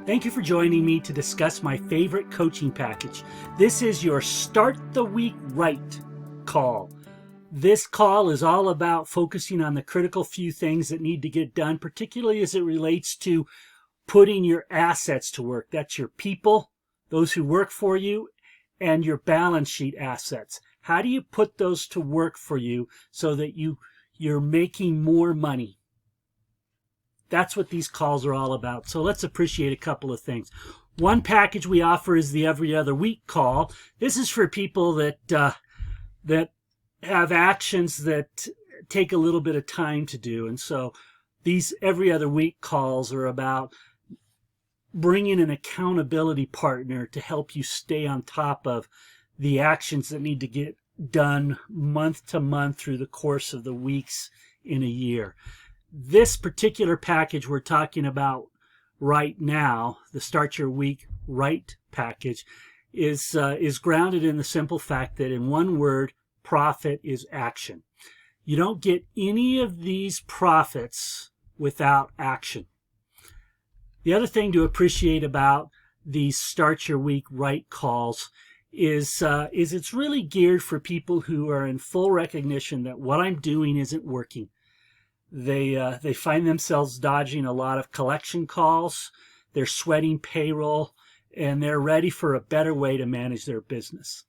Thank you for joining me to discuss my favorite coaching package. This is your Start the Week Right call. This call is all about focusing on the critical few things that need to get done, particularly as it relates to putting your assets to work. That's your people, those who work for you, and your balance sheet assets. How do you put those to work for you so that you're making more money? That's what these calls are all about. So let's appreciate a couple of things. One package we offer is the every other week call. This is for people that have actions that take a little bit of time to do. And so these every other week calls are about bringing an accountability partner to help you stay on top of the actions that need to get done month to month through the course of the weeks in a year. This particular package we're talking about right now, the Start Your Week Right package, is grounded in the simple fact that in one word, profit is action. You don't get any of these profits without action. The other thing to appreciate about these Start Your Week Right calls is it's really geared for people who are in full recognition that what I'm doing isn't working. They find themselves dodging a lot of collection calls, they're sweating payroll, and they're ready for a better way to manage their business.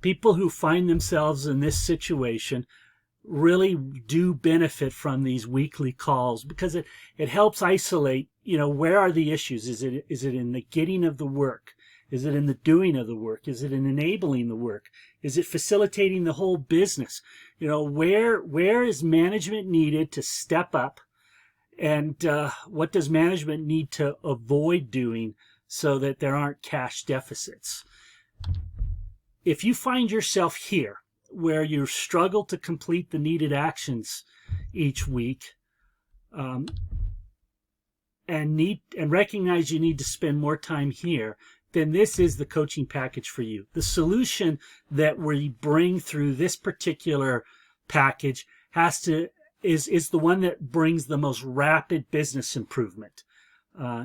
People who find themselves in this situation really do benefit from these weekly calls because it helps isolate, where are the issues? Is it in the getting of the work? Is it in the doing of the work? Is it in enabling the work? Is it facilitating the whole business? Where is management needed to step up? And what does management need to avoid doing so that there aren't cash deficits? If you find yourself here, where you struggle to complete the needed actions each week, and recognize you need to spend more time here, then this is the coaching package for you. The solution that we bring through this particular package is the one that brings the most rapid business improvement.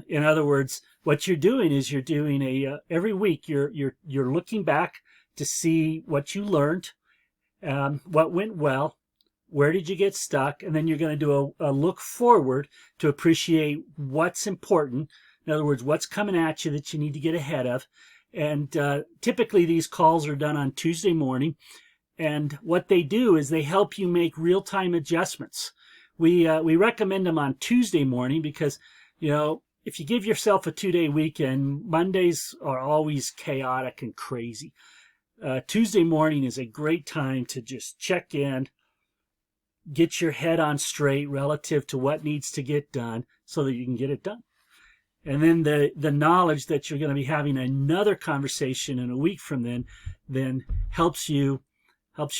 In other words, what you're doing is you're doing every week you're looking back to see what you learned, what went well, where did you get stuck, and then you're going to do a look forward to appreciate what's important. In other words, what's coming at you that you need to get ahead of. And typically these calls are done on Tuesday morning. And what they do is they help you make real-time adjustments. We recommend them on Tuesday morning because, if you give yourself a 2-day weekend, Mondays are always chaotic and crazy. Tuesday morning is a great time to just check in, get your head on straight relative to what needs to get done so that you can get it done. And then the knowledge that you're going to be having another conversation in a week from then helps you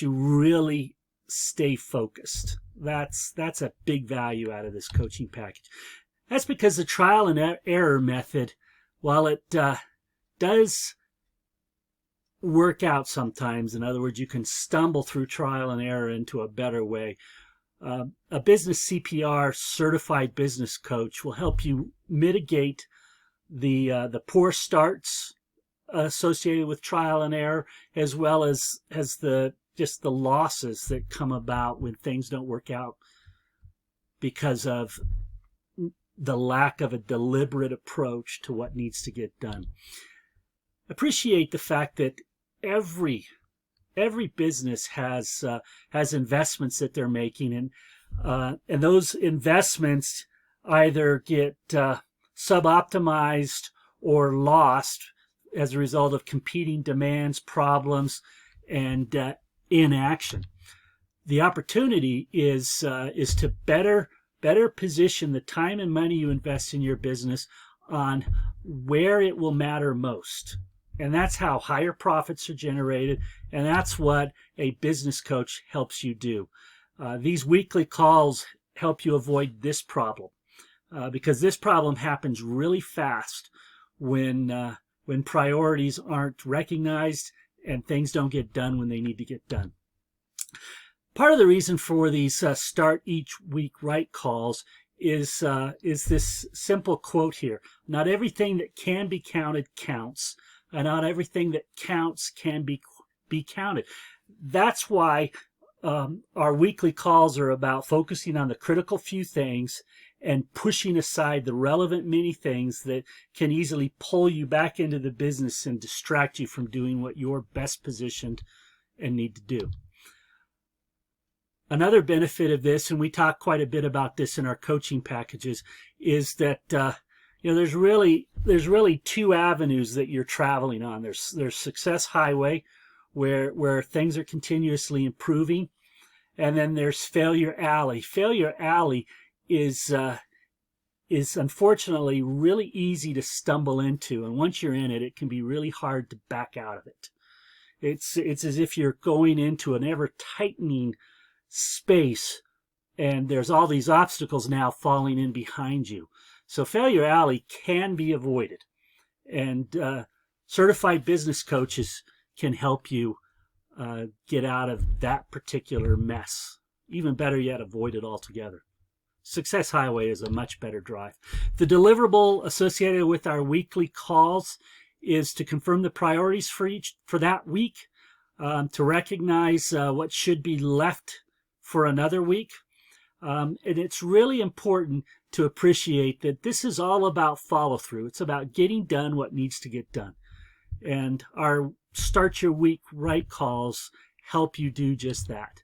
really stay focused. That's a big value out of this coaching package. That's because the trial and error method, while it does work out sometimes, in other words, you can stumble through trial and error into a better way. A business CPR certified business coach will help you mitigate the poor starts associated with trial and error, as well as the losses that come about when things don't work out because of the lack of a deliberate approach to what needs to get done. Appreciate the fact that every business has investments that they're making, and those investments either get suboptimized or lost as a result of competing demands, problems, and inaction. The opportunity is to better position the time and money you invest in your business on where it will matter most. And that's how higher profits are generated, and that's what a business coach helps you do. These weekly calls help you avoid this problem, because this problem happens really fast when priorities aren't recognized and things don't get done when they need to get done. Part of the reason for these Start Each Week Right calls is this simple quote here: "Not everything that can be counted counts, and not everything that counts can be counted." That's why our weekly calls are about focusing on the critical few things and pushing aside the relevant many things that can easily pull you back into the business and distract you from doing what you're best positioned and need to do. Another benefit of this, and we talk quite a bit about this in our coaching packages, is that there's really two avenues that you're traveling on. There's Success Highway, where things are continuously improving, and then there's Failure Alley. Failure Alley is unfortunately really easy to stumble into, and once you're in it, it can be really hard to back out of it. It's as if you're going into an ever-tightening space, and there's all these obstacles now falling in behind you. So Failure Alley can be avoided, and certified business coaches can help you get out of that particular mess. Even better yet, avoid it altogether. Success Highway is a much better drive. The deliverable associated with our weekly calls is to confirm the priorities for that week, to recognize what should be left for another week. And it's really important to appreciate that this is all about follow through. It's about getting done what needs to get done. And our Start Your Week Right calls help you do just that.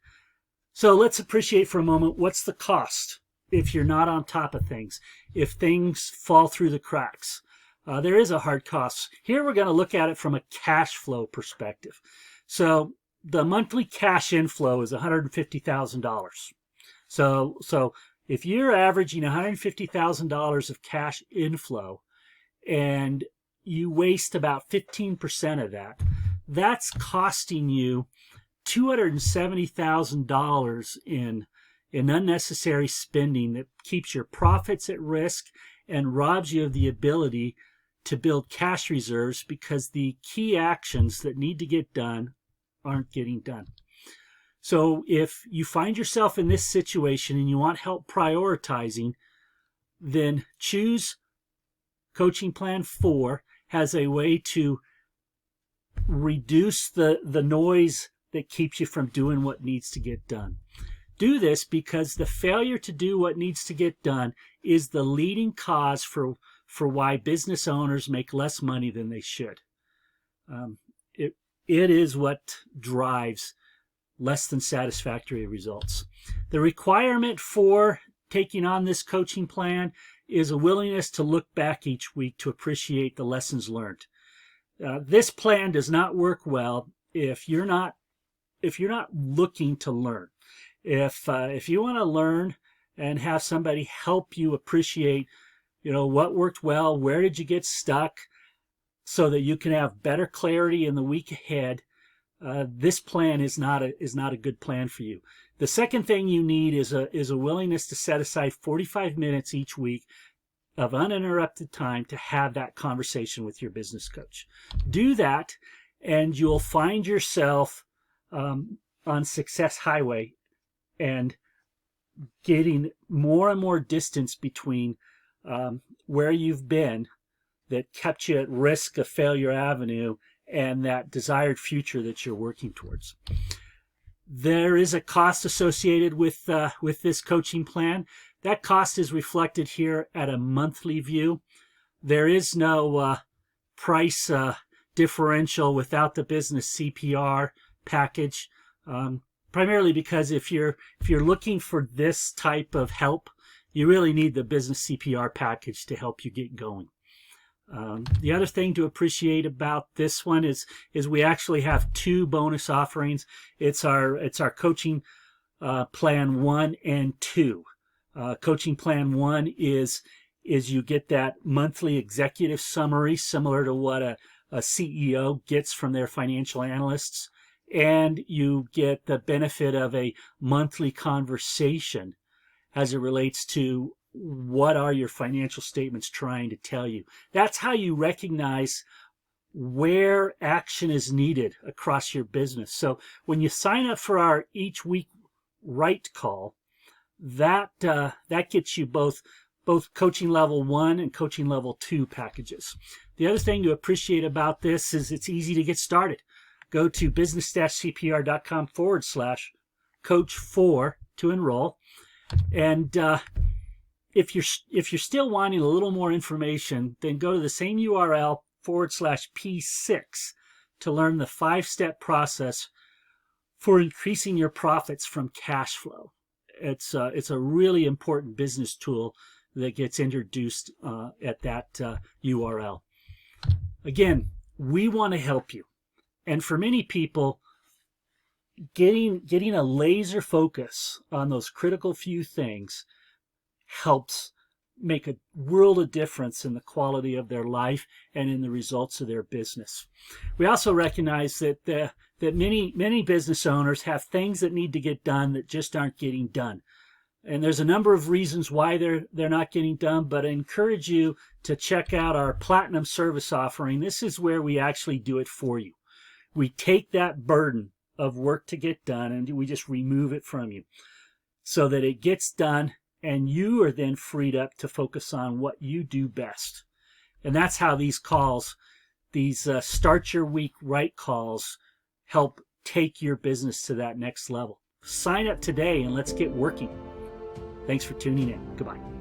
So let's appreciate for a moment, what's the cost if you're not on top of things, if things fall through the cracks? There is a hard cost. Here we're going to look at it from a cash flow perspective. So the monthly cash inflow is $150,000. So if you're averaging $150,000 of cash inflow and you waste about 15% of that, that's costing you $270,000 in unnecessary spending that keeps your profits at risk and robs you of the ability to build cash reserves, because the key actions that need to get done aren't getting done. So if you find yourself in this situation and you want help prioritizing, then choose Coaching Plan 4 has a way to reduce the noise that keeps you from doing what needs to get done. Do this because the failure to do what needs to get done is the leading cause for why business owners make less money than they should. It is what drives less than satisfactory results. The requirement for taking on this coaching plan is a willingness to look back each week to appreciate the lessons learned. This plan does not work well if you're not looking to learn. If you want to learn and have somebody help you appreciate, what worked well, where did you get stuck, so that you can have better clarity in the week ahead, this plan is not a good plan for you. The second thing you need is a willingness to set aside 45 minutes each week of uninterrupted time to have that conversation with your business coach. Do that, and you'll find yourself on Success Highway and getting more and more distance between where you've been that kept you at risk of Failure Avenue and that desired future that you're working towards. There is a cost associated with this coaching plan. That cost is reflected here at a monthly view. There is no price differential without the business CPR package, primarily because if you're looking for this type of help, you really need the business CPR package to help you get going. The other thing to appreciate about this one is we actually have two bonus offerings. It's our coaching plan 1 and 2. Coaching plan 1 is you get that monthly executive summary similar to what a CEO gets from their financial analysts, and you get the benefit of a monthly conversation as it relates to what are your financial statements trying to tell you. That's how you recognize where action is needed across your business. So when you sign up for our each week right call, that gets you both coaching level 1 and coaching level 2 packages. The other thing to appreciate about this is it's easy to get started. Go to business-cpr.com/coach4 to enroll. And if you're still wanting a little more information, then go to the same URL /P6 to learn the 5-step process for increasing your profits from cash flow. It's a really important business tool that gets introduced at that URL. Again, we want to help you. And for many people, getting a laser focus on those critical few things helps make a world of difference in the quality of their life and in the results of their business. We also recognize that many business owners have things that need to get done that just aren't getting done. And there's a number of reasons why they're not getting done, but I encourage you to check out our Platinum service offering. This is where we actually do it for you. We take that burden of work to get done and we just remove it from you so that it gets done, and you are then freed up to focus on what you do best. And that's how these calls, these start your week right calls, help take your business to that next level. Sign up today and let's get working. Thanks for tuning in. Goodbye.